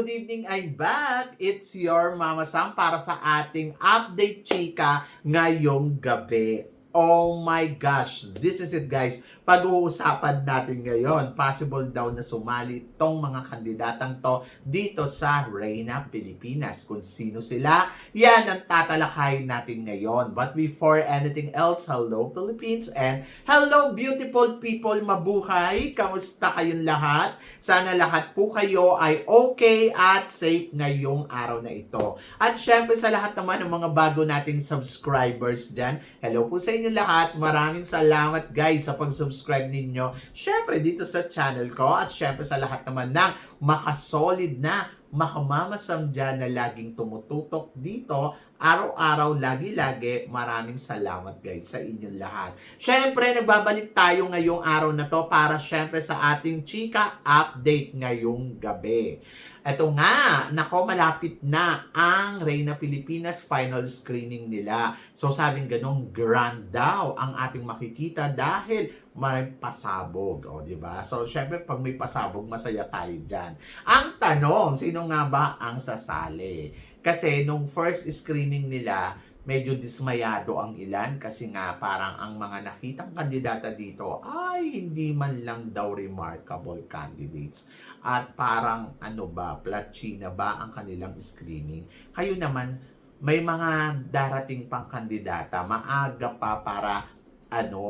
good evening. I'm back. It's your Mama Sam para sa ating update chika ngayong gabi. Oh my gosh, this is it guys. Pag-uusapan natin ngayon, possible daw na sumali tong mga kandidatang to dito sa Reyna Pilipinas. Kung sino sila, yan ang tatalakayin natin ngayon. But before anything else, hello Philippines and hello beautiful people, mabuhay. Kamusta kayong lahat? Sana lahat po kayo ay okay at safe ngayong araw na ito. At syempre sa lahat naman ng mga bago nating subscribers dyan, hello po sa inyo lahat. Maraming salamat guys sa pag-subscribe ninyo. Syempre dito sa channel ko at syempre sa lahat naman ng makasolid na makamamasam dyan na laging tumututok dito araw-araw, lagi-lagi. Maraming salamat guys sa inyong lahat. Syempre, nagbabalik tayo ngayong araw na to para syempre sa ating chika update ngayong gabi. Ito nga, nako malapit na ang Reyna Pilipinas final screening nila. So sabing ganong grand daw ang ating makikita dahil may pasabog, o di ba? So syempre pag may pasabog, masaya tayo diyan. Ang tanong, sino nga ba ang sasali? Kasi nung first screening nila, medyo dismayado ang ilan kasi nga parang ang mga nakitang kandidata dito ay hindi man lang daw remarkable candidates. At parang ano ba, platchina ba ang kanilang screening? Kayo naman, may mga darating pang kandidata, maaga pa para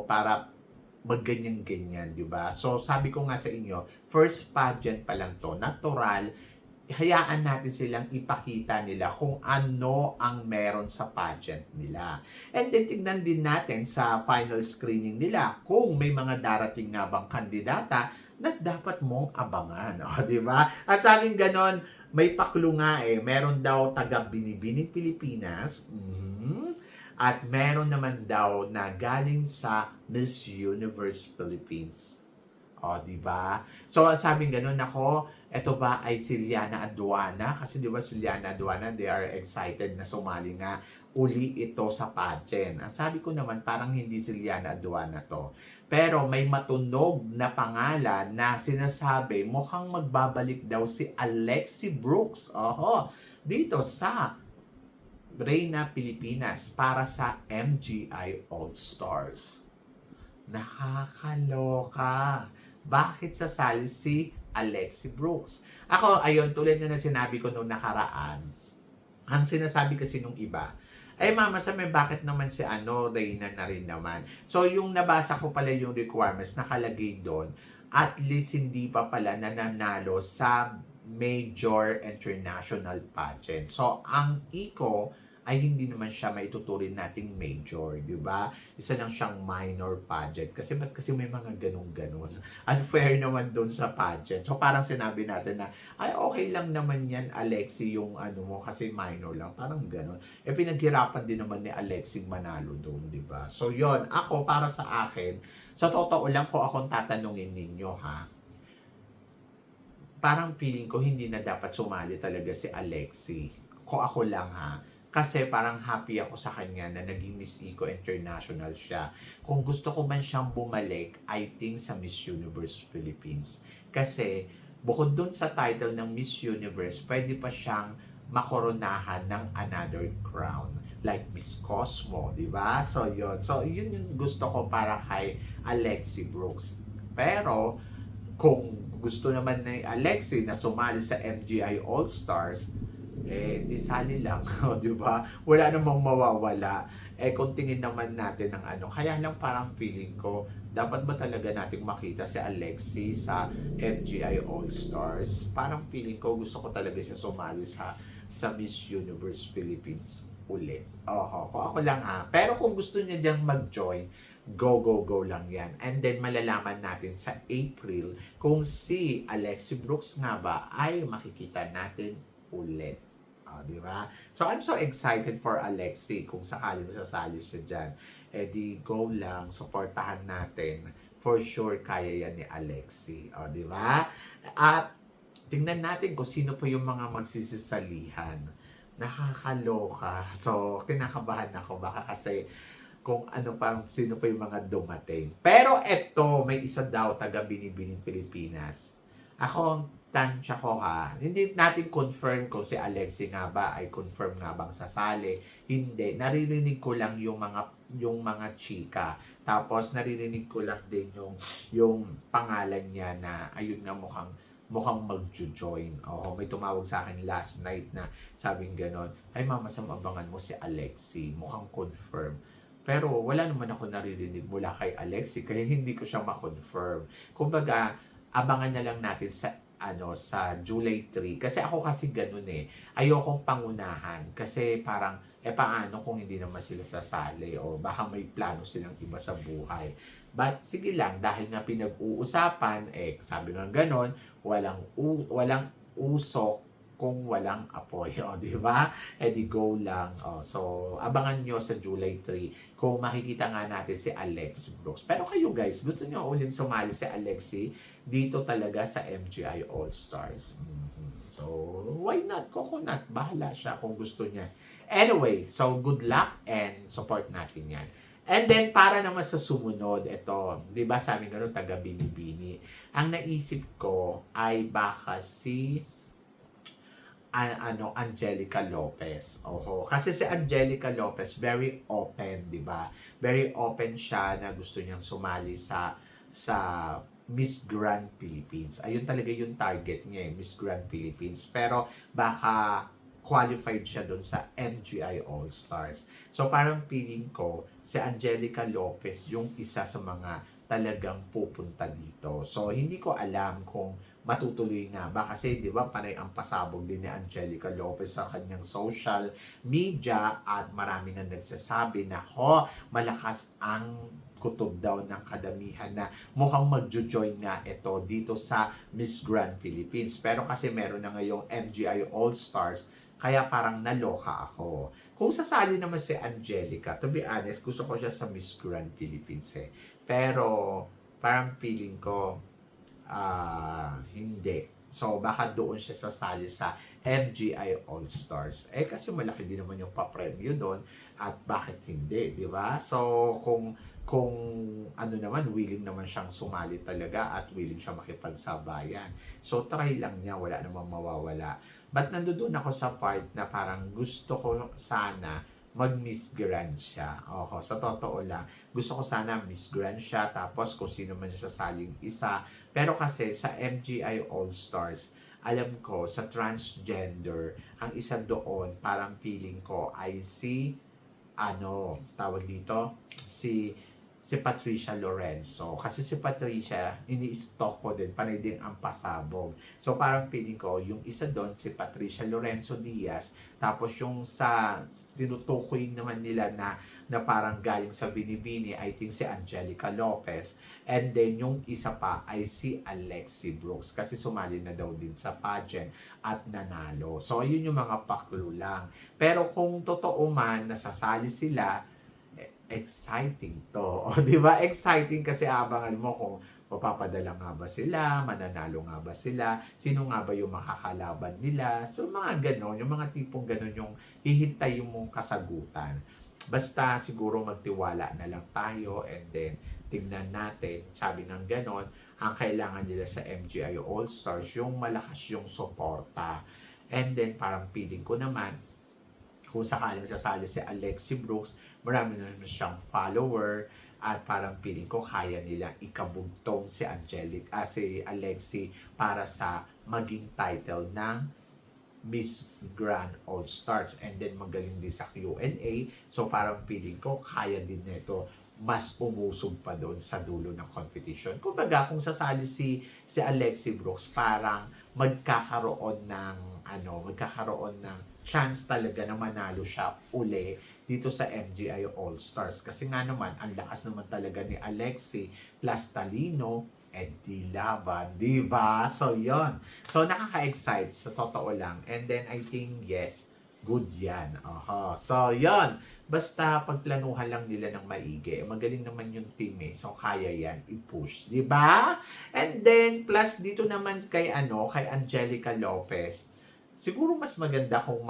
para magganyan-ganyan, di ba? So sabi ko nga sa inyo, first pageant pa lang to, natural, hayaan natin silang ipakita nila kung ano ang meron sa pageant nila. And then tignan din natin sa final screening nila kung may mga darating nga bang kandidata na dapat mong abangan, di ba? At sabing ganon, may paklo nga meron daw taga Binibining Pilipinas, at meron naman daw na galing sa Miss Universe Philippines. O, di ba? So, sabing ganun, ako, eto ba ay si Liana Aduana? Kasi di ba si Liana Aduana, they are excited na sumali nga uli ito sa pageant. At sabi ko naman, parang hindi si Liana Aduana to. Pero may matunog na pangalan na sinasabi, mukhang magbabalik daw si Alexi Brooks. Oho, dito sa Reyna Pilipinas para sa MGI All-Stars. Nakakaloka. Bakit sasali si Alexi Brooks? Ako, ayun, tulad na sinabi ko nung nakaraan, ang sinasabi kasi nung iba, ay mama, sa may bakit naman si Reyna na rin naman. So, yung nabasa ko pala yung requirements, nakalagay doon, at least hindi pa pala nananalo sa major international pageant. So, ang ICO ay hindi naman siya maituturin nating major, di ba? Isa lang siyang minor pageant. Kasi ba't kasi may mga ganun-ganun? Unfair naman doon sa pageant. So parang sinabi natin na, ay okay lang naman yan, Alexi, yung mo, kasi minor lang. Parang ganun. Pinaghirapan din naman ni Alexi manalo doon, di ba? So yon, ako, para sa akin, sa totoo lang ko akong tatanungin ninyo, ha? Parang feeling ko hindi na dapat sumali talaga si Alexi. Ko ako lang, ha? Kasi parang happy ako sa kanya na naging Miss Eco International siya. Kung gusto ko man siyang bumalik, I think sa Miss Universe Philippines. Kasi bukod dun sa title ng Miss Universe, pwede pa siyang makoronahan ng another crown. Like Miss Cosmo, di ba? So yun yung gusto ko para kay Alexi Brooks. Pero kung gusto naman ni Alexi na sumali sa MGI All-Stars, di sali lang, di ba? Wala namang mawawala. Kung tingin naman natin ng kaya lang parang feeling ko, dapat ba talaga nating makita si Alexi sa MGI All-Stars? Parang feeling ko, gusto ko talaga siya sumali sa Miss Universe Philippines ulit. Kung ako lang Pero kung gusto niya diyang mag-join, go lang yan. And then malalaman natin sa April kung si Alexi Brooks nga ba ay makikita natin ulit. Di ba? So, I'm so excited for Alexi kung sakaling sasali siya dyan. Di go lang, supportahan natin. For sure, kaya yan ni Alexi. Di ba? At tingnan natin kung sino po yung mga magsisisalihan. Nakakaloka. So, kinakabahan ako. Baka kasi kung sino pa yung mga dumating. Pero eto, may isa daw taga Binibining Pilipinas. Ako, tansya ko ha, hindi natin confirm kung si Alexi nga ba ay confirm nga bang sasali. Hindi, naririnig ko lang yung mga chika. Tapos naririnig ko lang din yung pangalan niya na ayun nga mukhang magjo-join. Oo, may tumawag sa akin last night na sabing ganon, ay Mama Sam, abangan mo si Alexi, mukhang confirm. Pero wala naman ako naririnig mula kay Alexi, kaya hindi ko siya ma-confirm. Kumbaga, abangan na lang natin sa July 3. Kasi ako kasi ganun eh. Ayokong pangunahan. Kasi parang, paano kung hindi naman sila sasali o baka may plano silang iba sa buhay. But sige lang, dahil nga pinag-uusapan, sabi nga ganon, walang usok kung walang apoy, di ba? Di go lang. So, abangan nyo sa July 3 kung makikita nga natin si Alex Brooks. Pero kayo guys, gusto nyo ulit sumali si Alexi dito talaga sa MGI All-Stars? So, why not? Coconut, bahala siya kung gusto niya. Anyway, so good luck and support natin yan. And then, para naman sa sumunod, ito, di ba sabi nga taga Binibini, ang naisip ko ay baka si Angelica Lopez. Oho. Kasi si Angelica Lopez very open, 'di ba? Very open siya na gusto niyang sumali sa Miss Grand Philippines. Ayun talaga yung target niya, Miss Grand Philippines. Pero baka qualified siya doon sa MGI All-Stars. So parang feeling ko si Angelica Lopez yung isa sa mga talagang pupunta dito. So hindi ko alam kung matutuloy nga ba kasi 'di ba panay ang pasabog din ni Angelica Lopez sa kanyang social media at marami nang nagsasabi na malakas ang kutob daw ng kadamihan na mukhang magjo-join nga ito dito sa Miss Grand Philippines. Pero kasi meron na ngayong MGI All-Stars kaya parang naloka ako. Kung sasali naman si Angelica, to be honest, gusto ko siya sa Miss Grand Philippines Pero parang feeling ko hindi. So, baka doon siya sasali sa MGI All-Stars. Kasi malaki din naman yung pa-premyo doon. At bakit hindi, di ba? So, kung ano naman, willing naman siyang sumali talaga at willing siya makipagsabayan. So, try lang niya. Wala namang mawawala. But nandoon ako sa part na parang gusto ko sana mag-Miss Grand siya. Sa totoo lang. Gusto ko sana Miss Grand siya. Tapos kung sino man yung sasaling isa. Pero kasi sa MGI All-Stars, alam ko sa transgender, ang isa doon, parang feeling ko ay tawag dito, si Patricia Lorenzo. Kasi si Patricia, ini-stalk ko din, panay din ang pasabog. So parang feeling ko, yung isa doon, si Patricia Lorenzo Diaz, tapos yung sa tinutukoy naman nila na parang galing sa Binibini, I think si Angelica Lopez. And then yung isa pa ay si Alexi Brooks kasi sumali na daw din sa pageant at nanalo. So yun yung mga paklo lang. Pero kung totoo man nasasali sila, exciting to. Di ba? Exciting kasi abangan mo kung mapapadala nga ba sila, mananalo nga ba sila, sino nga ba yung makakalaban nila. So mga ganon, yung mga tipong ganon yung hihintayin mong kasagutan. Basta siguro magtiwala na lang tayo and then tingnan natin, sabi ng ganon, ang kailangan nila sa MGI All-Stars, yung malakas yung suporta. And then parang feeling ko naman, kung sakaling sasali si Alexi Brooks, marami na naman siyang follower at parang feeling ko kaya nila ikabugtong si Alexi para sa maging title ng Miss Grand All-Stars and then magaling din sa Q&A. So parang feeling ko kaya din nito mas umusog pa doon sa dulo ng competition. Kumbaga kung sasali si Alexi Brooks, parang magkakaroon ng chance talaga na manalo siya uli dito sa MGI All-Stars. Kasi nga naman, ang lakas naman talaga ni Alexi plus talino, di laban, di ba? So, yon. So, nakaka-excite sa totoo lang. And then, I think, yes, good yan. So, yon. Basta pagplanuhan lang nila ng maigi. Magaling naman yung team So, kaya yan i-push. Di ba? And then, plus dito naman kay Angelica Lopez, siguro mas maganda kung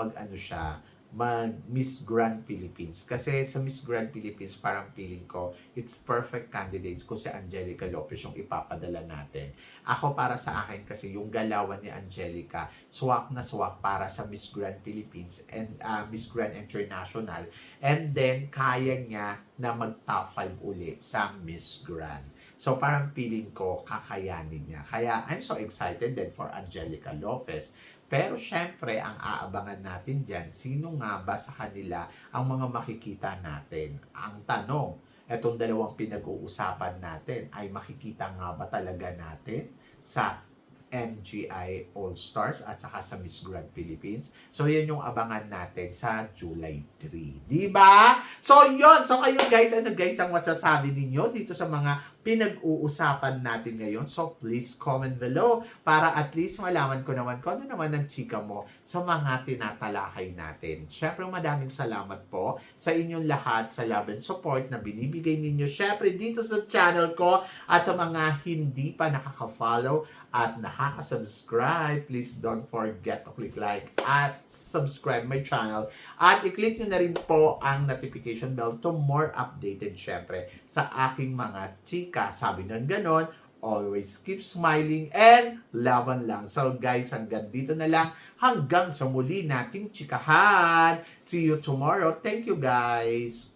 mag-Miss Grand Philippines. Kasi sa Miss Grand Philippines, parang feeling ko, it's perfect candidates kung si Angelica Lopez yung ipapadala natin. Ako para sa akin kasi yung galawan ni Angelica, swak na swak para sa Miss Grand Philippines and Miss Grand International. And then, kaya niya na mag-top 5 ulit sa Miss Grand. So parang feeling ko kakayanin niya. Kaya I'm so excited din for Angelica Lopez. Pero syempre, ang aabangan natin dyan, sino nga ba sa kanila ang mga makikita natin? Ang tanong, etong dalawang pinag-uusapan natin, ay makikita nga ba talaga natin sa MGI All-Stars at saka sa Miss Grand Philippines? So, yun yung abangan natin sa July 3. Diba? So, yun. So, kayo guys, ano guys ang masasabi ninyo dito sa mga pinag-uusapan natin ngayon? So, please comment below para at least malaman ko naman kung ano naman ang chika mo sa mga tinatalakay natin. Syempre, madaming salamat po sa inyong lahat sa love and support na binibigay ninyo. Syempre, dito sa channel ko at sa mga hindi pa nakaka-follow at nakaka-subscribe, please don't forget to click like at subscribe my channel. At i-click nyo na rin po ang notification bell to more updated syempre sa aking mga chika. Sabi ng ganon, always keep smiling and laban lang. So guys, hanggang dito na lang. Hanggang sa muli nating chikahan. See you tomorrow. Thank you guys.